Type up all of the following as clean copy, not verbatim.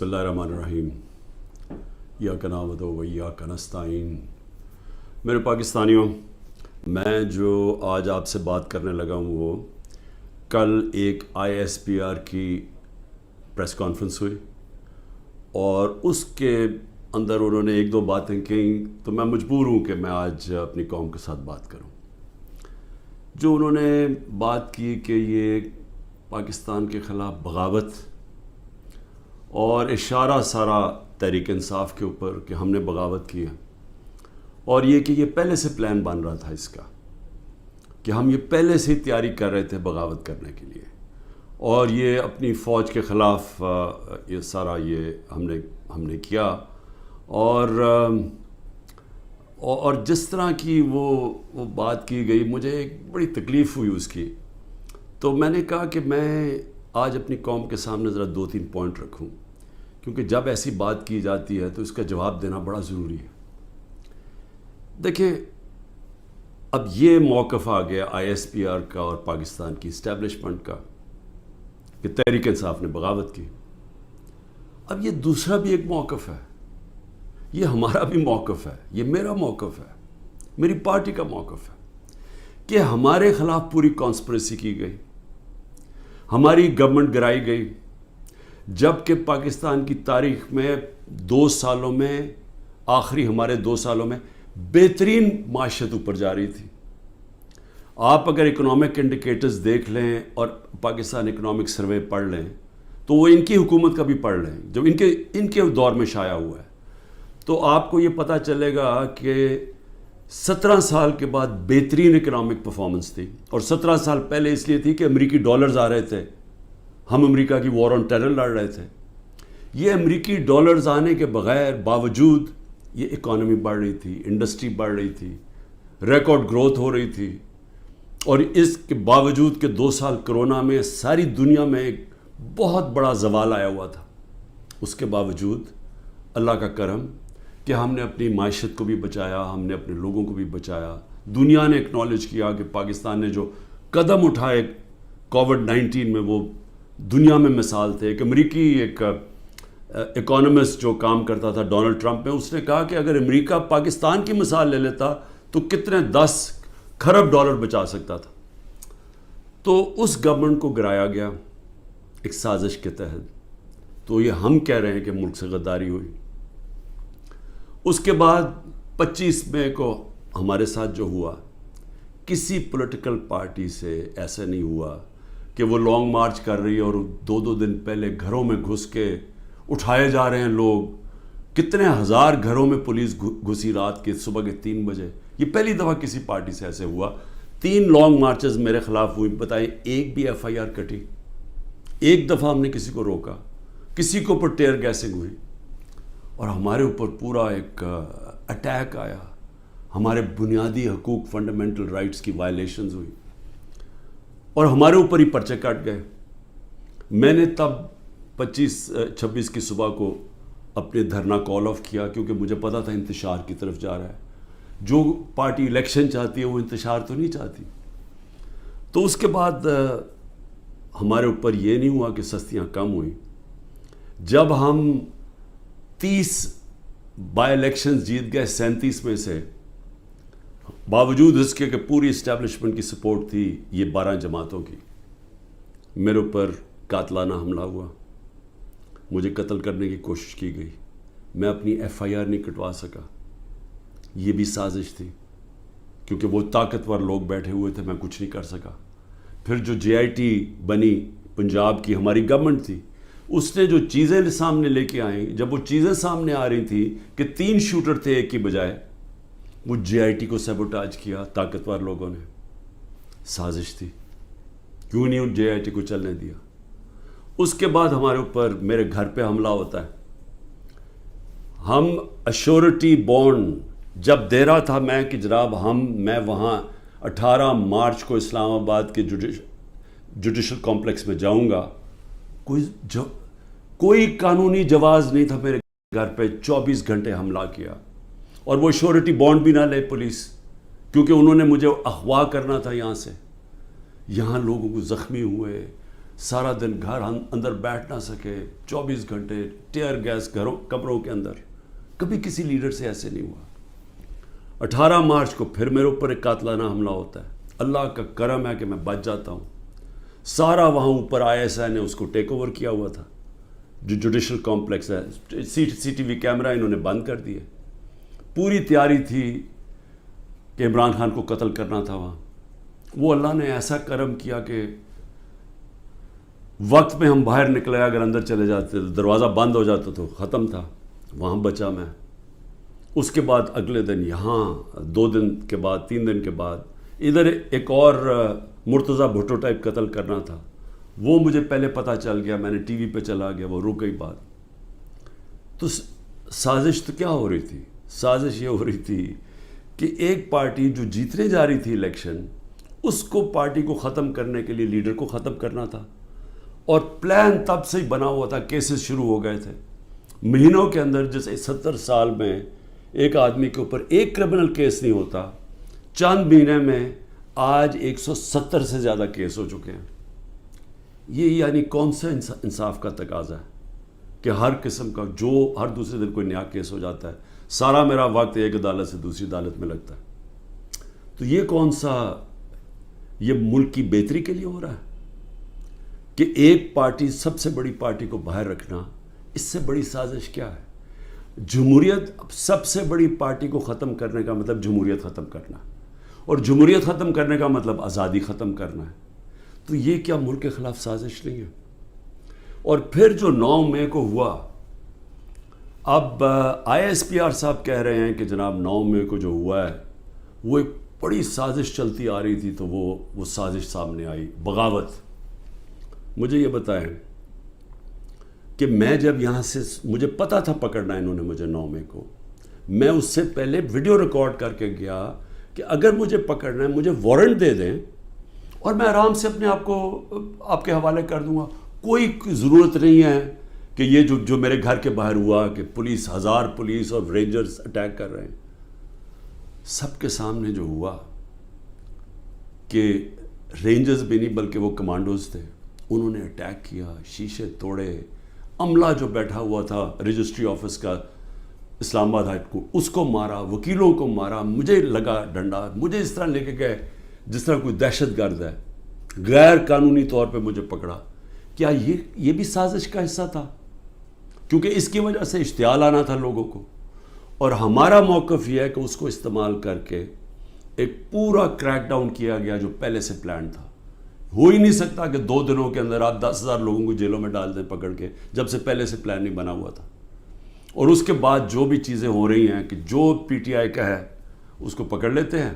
بسم اللہ الرحمن الرحیم ایاک نعبد و ایاک نستعین۔ میرے پاکستانیوں، میں جو آج آپ سے بات کرنے لگا ہوں وہ کل ایک ISPR کی پریس کانفرنس ہوئی اور اس کے اندر انہوں نے ایک دو باتیں کہیں تو میں مجبور ہوں کہ میں آج اپنی قوم کے ساتھ بات کروں۔ جو انہوں نے بات کی کہ یہ پاکستان کے خلاف بغاوت اور اشارہ سارا تحریک انصاف کے اوپر کہ ہم نے بغاوت کی ہے، اور یہ کہ یہ پہلے سے پلان بن رہا تھا اس کا کہ ہم یہ پہلے سے ہی تیاری کر رہے تھے بغاوت کرنے کے لیے، اور یہ اپنی فوج کے خلاف یہ سارا یہ ہم نے کیا، اور جس طرح کی وہ بات کی گئی مجھے ایک بڑی تکلیف ہوئی اس کی۔ تو میں نے کہا کہ میں آج اپنی قوم کے سامنے ذرا 2-3 پوائنٹ رکھوں، کیونکہ جب ایسی بات کی جاتی ہے تو اس کا جواب دینا بڑا ضروری ہے۔ دیکھیں، اب یہ موقف آ گیا ISPR کا اور پاکستان کی اسٹیبلشمنٹ کا کہ تحریک انصاف نے بغاوت کی۔ اب یہ دوسرا بھی ایک موقف ہے، یہ ہمارا بھی موقف ہے، یہ میرا موقف ہے، میری پارٹی کا موقف ہے کہ ہمارے خلاف پوری کانسپریسی کی گئی، ہماری گورنمنٹ گرائی گئی، جبکہ پاکستان کی تاریخ میں 2 سالوں میں آخری ہمارے 2 سالوں میں بہترین معیشت اوپر جا رہی تھی۔ آپ اگر اکنامک انڈیکیٹرز دیکھ لیں اور پاکستان اکنامک سروے پڑھ لیں تو وہ ان کی حکومت کا بھی پڑھ لیں جو ان کے دور میں شائع ہوا ہے، تو آپ کو یہ پتہ چلے گا کہ 17 سال کے بعد بہترین اکنامک پرفارمنس تھی، اور 17 سال پہلے اس لیے تھی کہ امریکی ڈالرز آ رہے تھے، ہم امریکہ کی وار آن ٹیرر لڑ رہے تھے۔ یہ امریکی ڈالرز آنے کے بغیر باوجود یہ اکانومی بڑھ رہی تھی، انڈسٹری بڑھ رہی تھی، ریکارڈ گروتھ ہو رہی تھی، اور اس کے باوجود کہ 2 سال کرونا میں ساری دنیا میں ایک بہت بڑا زوال آیا ہوا تھا، اس کے باوجود اللہ کا کرم کہ ہم نے اپنی معیشت کو بھی بچایا، ہم نے اپنے لوگوں کو بھی بچایا۔ دنیا نے اکنالج کیا کہ پاکستان نے جو قدم اٹھائے کووڈ-19 میں وہ دنیا میں مثال تھے۔ ایک امریکی ایک اکانومسٹ جو کام کرتا تھا ڈونلڈ ٹرمپ میں، اس نے کہا کہ اگر امریکہ پاکستان کی مثال لے لیتا تو کتنے 10 کھرب ڈالر بچا سکتا تھا۔ تو اس گورنمنٹ کو گرایا گیا ایک سازش کے تحت، تو یہ ہم کہہ رہے ہیں کہ ملک سے غداری ہوئی۔ اس کے بعد 25 مئی کو ہمارے ساتھ جو ہوا، کسی پولیٹیکل پارٹی سے ایسا نہیں ہوا کہ وہ لانگ مارچ کر رہی ہے اور 2 دن پہلے گھروں میں گھس کے اٹھائے جا رہے ہیں لوگ، کتنے ہزار گھروں میں پولیس گھسی رات کے صبح کے 3 بجے۔ یہ پہلی دفعہ کسی پارٹی سے ایسے ہوا۔ 3 لانگ مارچز میرے خلاف ہوئی، بتائیں ایک بھی FIR کٹی؟ ایک دفعہ ہم نے کسی کو روکا؟ کسی کے اوپر ٹیئر گیسنگ ہوئی؟ اور ہمارے اوپر پورا ایک اٹیک آیا، ہمارے بنیادی حقوق فنڈامنٹل رائٹس کی وائلیشنز ہوئی، اور ہمارے اوپر ہی پرچے کٹ گئے۔ میں نے تب 26 کی صبح کو اپنے دھرنا کال آف کیا، کیونکہ مجھے پتا تھا انتشار کی طرف جا رہا ہے۔ جو پارٹی الیکشن چاہتی ہے وہ انتشار تو نہیں چاہتی۔ تو اس کے بعد ہمارے اوپر یہ نہیں ہوا کہ سستیاں کم ہوئیں، جب ہم 30 بائی الیکشنز جیت گئے 37 میں سے، باوجود اس کے کہ پوری اسٹیبلشمنٹ کی سپورٹ تھی یہ 12 جماعتوں کی، میرے اوپر قاتلانہ حملہ ہوا، مجھے قتل کرنے کی کوشش کی گئی، میں اپنی FIR نہیں کٹوا سکا۔ یہ بھی سازش تھی، کیونکہ وہ طاقتور لوگ بیٹھے ہوئے تھے، میں کچھ نہیں کر سکا۔ پھر جو JIT بنی پنجاب کی ہماری گورنمنٹ تھی، اس نے جو چیزیں سامنے لے کے آئیں، جب وہ چیزیں سامنے آ رہی تھی کہ 3 شوٹر تھے ایک کی بجائے، وہ JIT کو سیبوٹاج کیا طاقتور لوگوں نے۔ سازش تھی، کیوں نہیں ان JIT کو چلنے دیا۔ اس کے بعد ہمارے اوپر میرے گھر پہ حملہ ہوتا ہے۔ ہم ایشورٹی بانڈ جب دے رہا تھا میں کہ جناب میں وہاں 18 مارچ کو اسلام آباد کے جوڈیشل کمپلیکس میں جاؤں گا، کوئی قانونی جواز نہیں تھا میرے گھر پہ، 24 گھنٹے حملہ کیا، اور وہ ایشورٹی بانڈ بھی نہ لے پولیس، کیونکہ انہوں نے مجھے اغوا کرنا تھا یہاں سے۔ یہاں لوگوں کو زخمی ہوئے، سارا دن گھر اندر بیٹھ نہ سکے، 24 گھنٹے ٹیئر گیس کمروں کے اندر. کبھی کسی لیڈر سے ایسے نہیں ہوا. 18 مارچ کو پھر میرے اوپر ایک قاتلانہ حملہ ہوتا ہے. اللہ کا کرم ہے کہ میں بچ جاتا ہوں. سارا وہاں اوپر ISI نے اس کو ٹیک اوور کیا ہوا تھا، جو جوڈیشل کمپلیکس ہے. CCTV کیمرہ انہوں نے بند کر دیے. پوری تیاری تھی کہ عمران خان کو قتل کرنا تھا وہاں. وہ اللہ نے ایسا کرم کیا کہ وقت میں ہم باہر نکلے، اگر اندر چلے جاتے تو دروازہ بند ہو جاتا تو ختم تھا. وہاں بچا میں. اس کے بعد اگلے دن یہاں، 2 دن کے بعد، 3 دن کے بعد ادھر ایک اور مرتضیٰ بھٹو ٹائپ قتل کرنا تھا. وہ مجھے پہلے پتہ چل گیا، میں نے ٹی وی پہ چلا گیا، وہ رک گئی بات. تو سازش تو کیا ہو رہی تھی؟ سازش یہ ہو رہی تھی کہ ایک پارٹی جو جیتنے جا رہی تھی الیکشن، اس کو پارٹی کو ختم کرنے کے لیے لیڈر کو ختم کرنا تھا. اور پلان تب سے ہی بنا ہوا تھا. کیسز شروع ہو گئے تھے مہینوں کے اندر. جیسے 70 سال میں ایک آدمی کے اوپر ایک کرمنل کیس نہیں ہوتا، چند مہینے میں آج 170 سے زیادہ کیس ہو چکے ہیں. یہ یعنی کون سا انصاف کا تقاضا ہے کہ ہر قسم کا جو ہر دوسرے دن کوئی نیا کیس ہو جاتا ہے. سارا میرا وقت ایک عدالت سے دوسری عدالت میں لگتا ہے. تو یہ کون سا، یہ ملک کی بہتری کے لیے ہو رہا ہے کہ ایک پارٹی، سب سے بڑی پارٹی کو باہر رکھنا؟ اس سے بڑی سازش کیا ہے؟ جمہوریت، سب سے بڑی پارٹی کو ختم کرنے کا مطلب جمہوریت ختم کرنا، اور جمہوریت ختم کرنے کا مطلب آزادی ختم کرنا ہے. تو یہ کیا ملک کے خلاف سازش نہیں ہے؟ اور پھر جو 9 مئی کو ہوا، اب ISPR صاحب کہہ رہے ہیں کہ جناب 9 مئی کو جو ہوا ہے وہ ایک بڑی سازش چلتی آ رہی تھی، تو وہ سازش سامنے آئی، بغاوت. مجھے یہ بتائیں کہ میں جب یہاں سے، مجھے پتا تھا پکڑنا انہوں نے مجھے 9 مئی کو، میں اس سے پہلے ویڈیو ریکارڈ کر کے گیا کہ اگر مجھے پکڑنا ہے مجھے وارنٹ دے دیں اور میں آرام سے اپنے آپ کو آپ کے حوالے کر دوں گا. کوئی ضرورت نہیں ہے کہ یہ جو میرے گھر کے باہر ہوا کہ پولیس، 1000 پولیس اور رینجرز اٹیک کر رہے ہیں. سب کے سامنے جو ہوا کہ رینجرز بھی نہیں بلکہ وہ کمانڈوز تھے، انہوں نے اٹیک کیا، شیشے توڑے. عملہ جو بیٹھا ہوا تھا رجسٹری آفس کا اسلام آباد ہائی کو، اس کو مارا، وکیلوں کو مارا، مجھے لگا ڈنڈا، مجھے اس طرح لے کے گئے جس طرح کوئی دہشت گرد ہے. غیر قانونی طور پہ مجھے پکڑا. کیا یہ بھی سازش کا حصہ تھا؟ کیونکہ اس کی وجہ سے اشتعال آنا تھا لوگوں کو. اور ہمارا موقف یہ ہے کہ اس کو استعمال کر کے ایک پورا کریک ڈاؤن کیا گیا جو پہلے سے پلان تھا. ہو ہی نہیں سکتا کہ 2 دنوں کے اندر آپ 10,000 لوگوں کو جیلوں میں ڈال دیں پکڑ کے، جب سے پہلے سے پلان نہیں بنا ہوا تھا. اور اس کے بعد جو بھی چیزیں ہو رہی ہیں کہ جو PTI کا ہے اس کو پکڑ لیتے ہیں،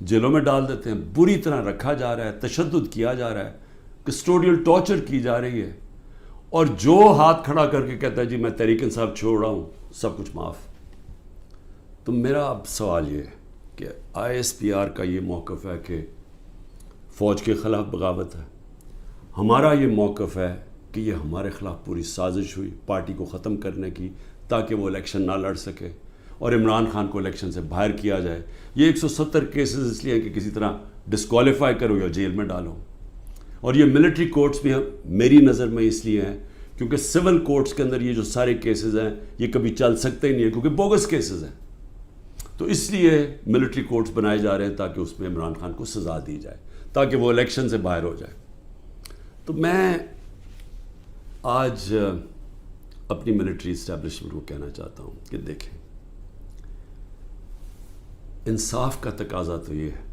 جیلوں میں ڈال دیتے ہیں، بری طرح رکھا جا رہا ہے، تشدد کیا جا رہا ہے، کسٹوڈیل ٹارچر کی جا رہی ہے. اور جو ہاتھ کھڑا کر کے کہتا ہے جی میں تحریک انصاف چھوڑ رہا ہوں، سب کچھ معاف. تو میرا اب سوال یہ ہے کہ ISPR کا یہ موقف ہے کہ فوج کے خلاف بغاوت ہے. ہمارا یہ موقف ہے کہ یہ ہمارے خلاف پوری سازش ہوئی پارٹی کو ختم کرنے کی، تاکہ وہ الیکشن نہ لڑ سکے اور عمران خان کو الیکشن سے باہر کیا جائے. یہ 170 کیسز اس لیے کہ کسی طرح ڈسکوالیفائی کرو یا جیل میں ڈالو. اور یہ ملٹری کورٹس بھی میری نظر میں اس لیے ہیں کیونکہ سول کورٹس کے اندر یہ جو سارے کیسز ہیں یہ کبھی چل سکتے ہی نہیں ہیں، کیونکہ بوگس کیسز ہیں. تو اس لیے ملٹری کورٹس بنائے جا رہے ہیں تاکہ اس میں عمران خان کو سزا دی جائے، تاکہ وہ الیکشن سے باہر ہو جائے. تو میں آج اپنی ملٹری اسٹیبلشمنٹ کو کہنا چاہتا ہوں کہ دیکھیں، انصاف کا تقاضا تو یہ ہے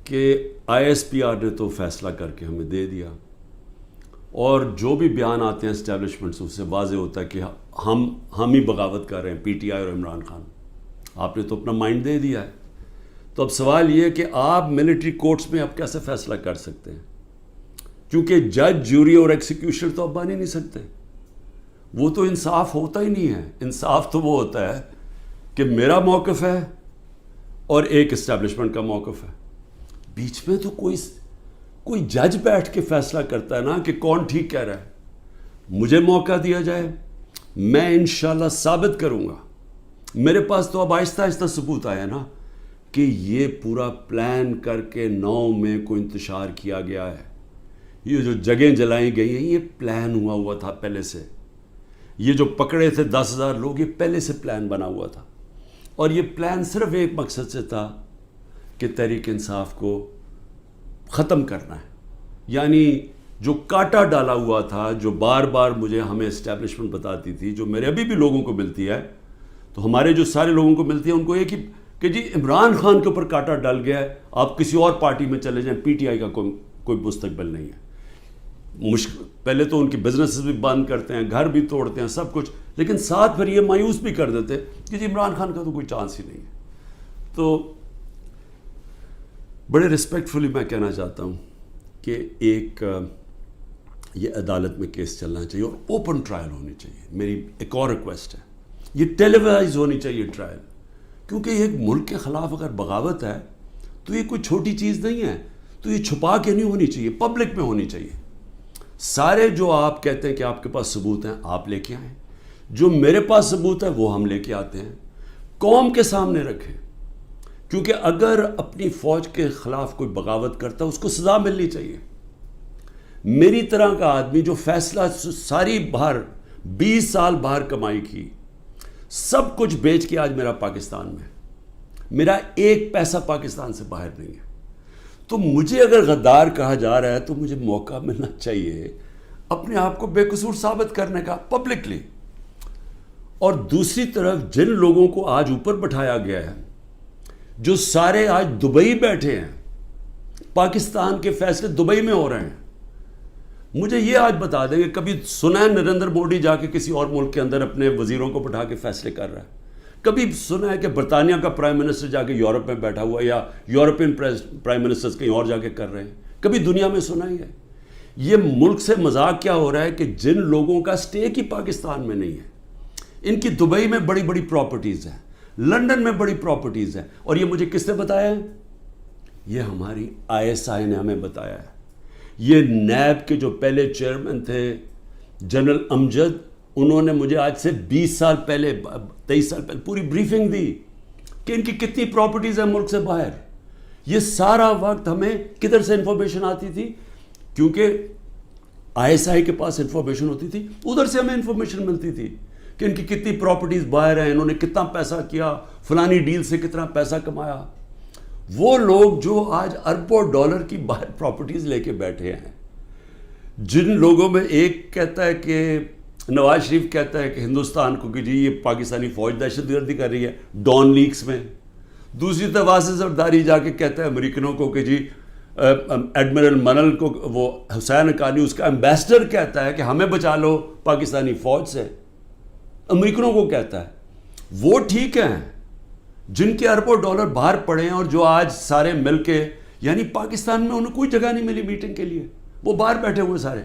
کہ ISPR نے تو فیصلہ کر کے ہمیں دے دیا، اور جو بھی بیان آتے ہیں اسٹیبلشمنٹ سے اس سے واضح ہوتا ہے کہ ہم ہی بغاوت کر رہے ہیں، PTI اور عمران خان. آپ نے تو اپنا مائنڈ دے دیا ہے. تو اب سوال یہ ہے کہ آپ ملٹری کورٹس میں اب کیسے فیصلہ کر سکتے ہیں؟ کیونکہ جج، جوری اور ایکسیکیوشن تو اب بن ہی نہیں سکتے. وہ تو انصاف ہوتا ہی نہیں ہے. انصاف تو وہ ہوتا ہے کہ میرا موقف ہے اور ایک اسٹیبلشمنٹ کا موقف ہے. بیچ میں تو کوئی جج بیٹھ کے فیصلہ کرتا ہے نا کہ کون ٹھیک کہہ رہا ہے. مجھے موقع دیا جائے، میں انشاءاللہ ثابت کروں گا. میرے پاس تو اب آہستہ آہستہ ثبوت آیا نا کہ یہ پورا پلان کر کے 9 مئی کو انتشار کیا گیا ہے. یہ جو جگہیں جلائی گئی ہیں یہ پلان ہوا تھا پہلے سے. یہ جو پکڑے تھے 10,000 لوگ یہ پہلے سے پلان بنا ہوا تھا. اور یہ پلان صرف ایک مقصد سے تھا کہ تحریک انصاف کو ختم کرنا ہے. یعنی جو کاٹا ڈالا ہوا تھا، جو بار بار مجھے ہمیں اسٹیبلشمنٹ بتاتی تھی، جو میرے ابھی بھی لوگوں کو ملتی ہے، تو ہمارے جو سارے لوگوں کو ملتی ہے ان کو ایک ہی کہ جی عمران خان کے اوپر کاٹا ڈل گیا ہے، آپ کسی اور پارٹی میں چلے جائیں، پی ٹی آئی کا کوئی مستقبل نہیں ہے. پہلے تو ان کی بزنسز بھی بند کرتے ہیں، گھر بھی توڑتے ہیں، سب کچھ، لیکن ساتھ پھر یہ مایوس بھی کر دیتے کہ جی عمران خان کا تو کوئی چانس ہی نہیں ہے. تو بڑے رسپیکٹفلی میں کہنا چاہتا ہوں کہ ایک یہ عدالت میں کیس چلنا چاہیے اور اوپن ٹرائل ہونی چاہیے. میری ایک اور ریکویسٹ ہے، یہ ٹیلی وائز ہونی چاہیے ٹرائل، کیونکہ ایک ملک کے خلاف اگر بغاوت ہے تو یہ کوئی چھوٹی چیز نہیں ہے. تو یہ چھپا کے نہیں ہونی چاہیے، پبلک میں ہونی چاہیے. سارے جو آپ کہتے ہیں کہ آپ کے پاس ثبوت ہیں آپ لے کے آئیں، جو میرے پاس ثبوت ہے وہ ہم لے کے آتے ہیں، قوم کے سامنے رکھیں. کیونکہ اگر اپنی فوج کے خلاف کوئی بغاوت کرتا ہے اس کو سزا ملنی چاہیے. میری طرح کا آدمی جو فیصلہ ساری باہر 20 سال باہر کمائی کی، سب کچھ بیچ کے آج میرا پاکستان میں، میرا ایک پیسہ پاکستان سے باہر نہیں ہے. تو مجھے اگر غدار کہا جا رہا ہے تو مجھے موقع ملنا چاہیے اپنے آپ کو بے قصور ثابت کرنے کا پبلکلی. اور دوسری طرف جن لوگوں کو آج اوپر بٹھایا گیا ہے، جو سارے آج دبئی بیٹھے ہیں، پاکستان کے فیصلے دبئی میں ہو رہے ہیں. مجھے یہ آج بتا دیں کہ کبھی سنا ہے نریندر مودی جا کے کسی اور ملک کے اندر اپنے وزیروں کو بٹھا کے فیصلے کر رہا ہے؟ کبھی سنا ہے کہ برطانیہ کا پرائم منسٹر جا کے یورپ میں بیٹھا ہوا یا یورپین پرائم منسٹرز کہیں اور جا کے کر رہے ہیں؟ کبھی دنیا میں سنا ہی ہے؟ یہ ملک سے مذاق کیا ہو رہا ہے کہ جن لوگوں کا اسٹیک ہی پاکستان میں نہیں ہے، ان کی دبئی میں بڑی بڑی پراپرٹیز ہیں، لنڈن میں بڑی پراپرٹیز ہیں. اور یہ مجھے کس نے بتایا ہے؟ یہ ہماری ISI نے ہمیں بتایا ہے. یہ نیب کے جو پہلے چیئرمین تھے جنرل امجد، انہوں نے مجھے آج سے 20 سال پہلے 23 سال پہلے پوری بریفنگ دی کہ ان کی کتنی پراپرٹیز ہیں ملک سے باہر. یہ سارا وقت ہمیں کدھر سے انفارمیشن آتی تھی؟ کیونکہ ISI کے پاس انفارمیشن ہوتی تھی، ادھر سے ہمیں انفارمیشن ملتی تھی کہ ان کی کتنی پراپرٹیز باہر ہیں، انہوں نے کتنا پیسہ کیا، فلانی ڈیل سے کتنا پیسہ کمایا. وہ لوگ جو آج اربوں ڈالر کی باہر پراپرٹیز لے کے بیٹھے ہیں، جن لوگوں میں ایک کہتا ہے کہ نواز شریف کہتا ہے کہ ہندوستان کو کہ جی یہ پاکستانی فوج دہشت گردی کر رہی ہے ڈان لیکس میں، دوسری طرف واسف زرداری جا کے کہتا ہے امریکنوں کو کہ جی ایڈمرل منل کو، وہ حسین حقانی اس کا ایمبیسڈر کہتا ہے کہ ہمیں بچا لو پاکستانی فوج سے، امریکنوں کو کہتا ہے. وہ ٹھیک ہیں جن کے اربوں ڈالر باہر پڑے ہیں اور جو آج سارے مل کے، یعنی پاکستان میں انہیں کوئی جگہ نہیں ملی میٹنگ کے لیے، وہ باہر بیٹھے ہوئے سارے.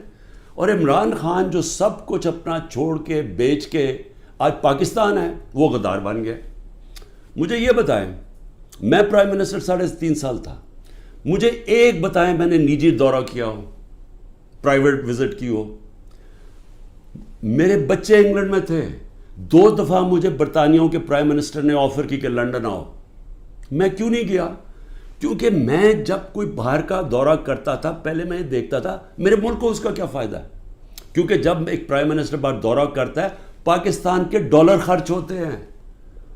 اور عمران خان جو سب کچھ اپنا چھوڑ کے بیچ کے آج پاکستان ہے، وہ غدار بن گئے. مجھے یہ بتائیں، میں پرائم منسٹر 3.5 سال تھا، مجھے ایک بتائیں میں نے نجی دورہ کیا ہو، پرائیویٹ وزٹ کی ہو. میرے بچے انگلینڈ میں تھے، 2 دفعہ مجھے برطانیہ کے پرائم منسٹر نے آفر کی کہ لنڈن آؤ. میں کیوں نہیں گیا؟ کیونکہ میں جب کوئی باہر کا دورہ کرتا تھا پہلے میں دیکھتا تھا میرے ملک کو اس کا کیا فائدہ ہے. کیونکہ جب ایک پرائم منسٹر باہر دورہ کرتا ہے، پاکستان کے ڈالر خرچ ہوتے ہیں،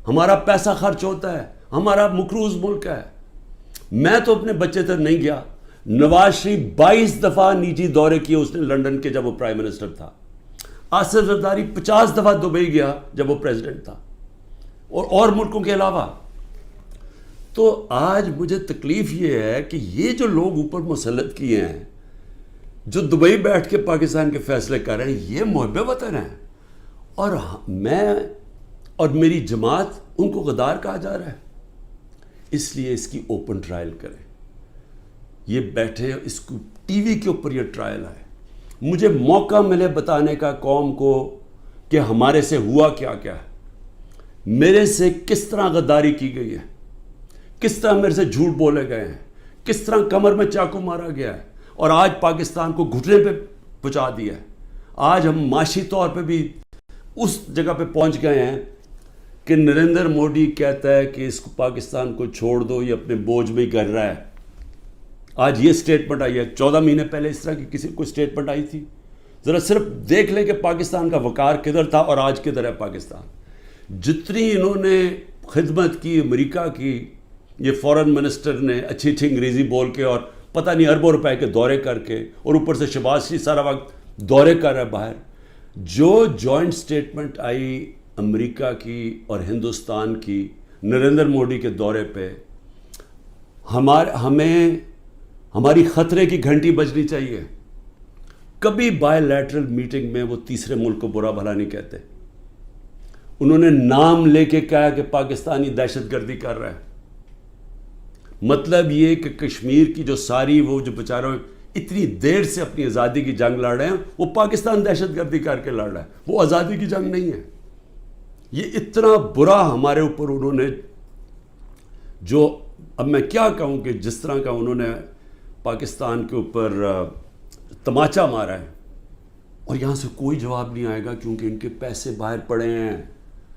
ہمارا پیسہ خرچ ہوتا ہے، ہمارا مقروض ملک ہے. میں تو اپنے بچے تک نہیں گیا. نواز شریف 22 دفعہ نجی دورے کیے اس نے لنڈن کے جب وہ پرائم منسٹر تھا. آصف زرداری 50 دفعہ دبئی گیا جب وہ پریزیڈنٹ تھا، اور ملکوں کے علاوہ. تو آج مجھے تکلیف یہ ہے کہ یہ جو لوگ اوپر مسلط کیے ہیں، جو دبئی بیٹھ کے پاکستان کے فیصلے کر رہے ہیں، یہ محب وطن ہیں، اور میں اور میری جماعت ان کو غدار کہا جا رہا ہے. اس لیے اس کی اوپن ٹرائل کریں. یہ بیٹھے اس کو ٹی وی کے اوپر یہ ٹرائل آئے، مجھے موقع ملے بتانے کا قوم کو کہ ہمارے سے ہوا کیا کیا ہے، میرے سے کس طرح غداری کی گئی ہے، کس طرح میرے سے جھوٹ بولے گئے ہیں، کس طرح کمر میں چاقو مارا گیا ہے، اور آج پاکستان کو گھٹنے پہ پہنچا دیا ہے. آج ہم معاشی طور پہ بھی اس جگہ پہ پہنچ گئے ہیں کہ نریندر مودی کہتا ہے کہ اس کو پاکستان کو چھوڑ دو، یہ اپنے بوجھ میں ہی کر رہا ہے. آج یہ سٹیٹمنٹ آئی ہے, 14 مہینے پہلے اس طرح کی کسی کوئی سٹیٹمنٹ آئی تھی؟ ذرا صرف دیکھ لیں کہ پاکستان کا وقار کدھر تھا اور آج کدھر ہے پاکستان. جتنی انہوں نے خدمت کی امریکہ کی, یہ فورن منسٹر نے اچھی اچھی انگریزی بول کے اور پتہ نہیں اربوں روپے کے دورے کر کے, اور اوپر سے شہباز شریف سارا وقت دورے کر رہا ہے باہر. جو جوائنٹ سٹیٹمنٹ آئی امریکہ کی اور ہندوستان کی نریندر مودی کے دورے پہ, ہمیں ہماری خطرے کی گھنٹی بجنی چاہیے. کبھی بائی لیٹرل میٹنگ میں وہ تیسرے ملک کو برا بھلا نہیں کہتے. انہوں نے نام لے کے کہا کہ پاکستانی دہشت گردی کر رہا ہے. مطلب یہ کہ کشمیر کی جو ساری وہ جو بیچاروں اتنی دیر سے اپنی آزادی کی جنگ لڑ رہے ہیں, وہ پاکستان دہشت گردی کر کے لڑ رہا ہے. وہ آزادی کی جنگ نہیں ہے. یہ اتنا برا ہمارے اوپر انہوں نے, جو اب میں کیا کہوں کہ جس طرح کا انہوں نے پاکستان کے اوپر تماچا مارا ہے, اور یہاں سے کوئی جواب نہیں آئے گا کیونکہ ان کے پیسے باہر پڑے ہیں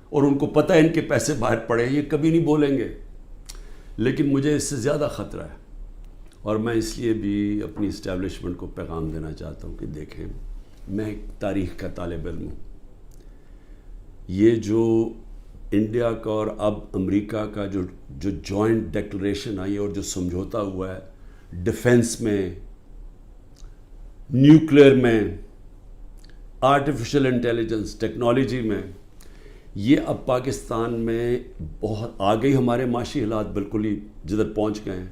اور ان کو پتہ ہے ان کے پیسے باہر پڑے ہیں. یہ کبھی نہیں بولیں گے. لیکن مجھے اس سے زیادہ خطرہ ہے, اور میں اس لیے بھی اپنی اسٹیبلشمنٹ کو پیغام دینا چاہتا ہوں کہ دیکھیں, میں ایک تاریخ کا طالب علم ہوں. یہ جو انڈیا کا اور اب امریکہ کا جو جوائنٹ ڈیکلریشن آئی ہے اور جو سمجھوتا ہوا ہے ڈیفنس میں, نیوکلیئر میں, آرٹیفیشل انٹیلیجنس ٹیکنالوجی میں, یہ اب پاکستان میں بہت آگے ہمارے معاشی حالات بالکل ہی جدھر پہنچ گئے ہیں.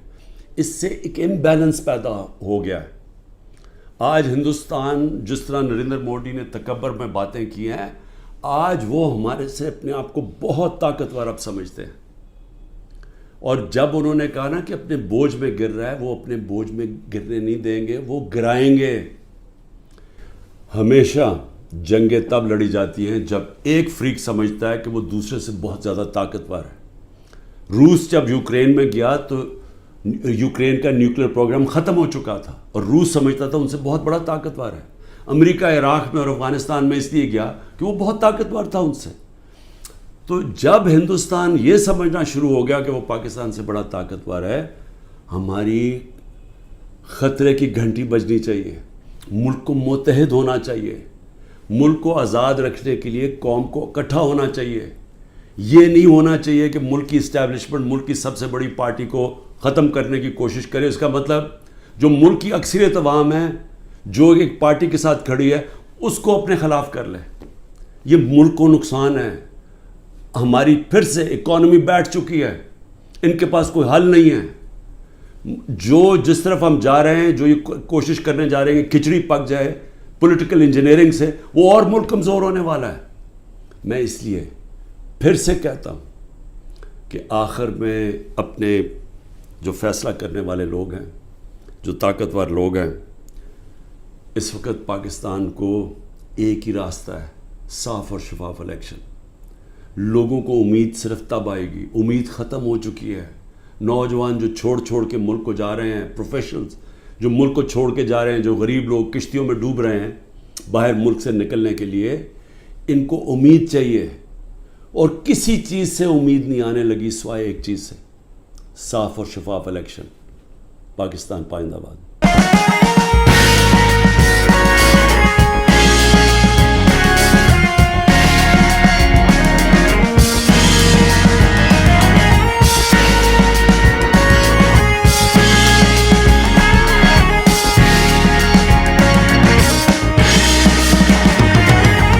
اس سے ایک امبیلنس پیدا ہو گیا ہے. آج ہندوستان جس طرح نریندر مودی نے تکبر میں باتیں کی ہیں, آج وہ ہمارے سے اپنے آپ کو بہت طاقتور اب سمجھتے ہیں. اور جب انہوں نے کہا نا کہ اپنے بوجھ میں گر رہا ہے, وہ اپنے بوجھ میں گرنے نہیں دیں گے, وہ گرائیں گے. ہمیشہ جنگیں تب لڑی جاتی ہیں جب ایک فریق سمجھتا ہے کہ وہ دوسرے سے بہت زیادہ طاقتور ہے. روس جب یوکرین میں گیا تو یوکرین کا نیوکلیئر پروگرام ختم ہو چکا تھا اور روس سمجھتا تھا ان سے بہت بڑا طاقتور ہے. امریکہ عراق میں اور افغانستان میں اس لیے گیا کہ وہ بہت طاقتور تھا ان سے. تو جب ہندوستان یہ سمجھنا شروع ہو گیا کہ وہ پاکستان سے بڑا طاقتور ہے, ہماری خطرے کی گھنٹی بجنی چاہیے. ملک کو متحد ہونا چاہیے. ملک کو آزاد رکھنے کے لیے قوم کو اکٹھا ہونا چاہیے. یہ نہیں ہونا چاہیے کہ ملک کی اسٹیبلشمنٹ ملک کی سب سے بڑی پارٹی کو ختم کرنے کی کوشش کرے. اس کا مطلب جو ملک کی اکثریت عوام ہے, جو ایک پارٹی کے ساتھ کھڑی ہے, اس کو اپنے خلاف کر لے. یہ ملک کو نقصان ہے. ہماری پھر سے اکانومی بیٹھ چکی ہے, ان کے پاس کوئی حل نہیں ہے. جو جس طرف ہم جا رہے ہیں, جو یہ کوشش کرنے جا رہے ہیں کہ کھچڑی پک جائے پولیٹیکل انجینئرنگ سے, وہ اور ملک کمزور ہونے والا ہے. میں اس لیے پھر سے کہتا ہوں کہ آخر میں اپنے جو فیصلہ کرنے والے لوگ ہیں, جو طاقتور لوگ ہیں, اس وقت پاکستان کو ایک ہی راستہ ہے, صاف اور شفاف الیکشن. لوگوں کو امید صرف تب آئے گی, امید ختم ہو چکی ہے. نوجوان جو چھوڑ کے ملک کو جا رہے ہیں, پروفیشنلز جو ملک کو چھوڑ کے جا رہے ہیں, جو غریب لوگ کشتیوں میں ڈوب رہے ہیں باہر ملک سے نکلنے کے لیے, ان کو امید چاہیے. اور کسی چیز سے امید نہیں آنے لگی سوائے ایک چیز سے, صاف اور شفاف الیکشن. پاکستان پائندہ باد.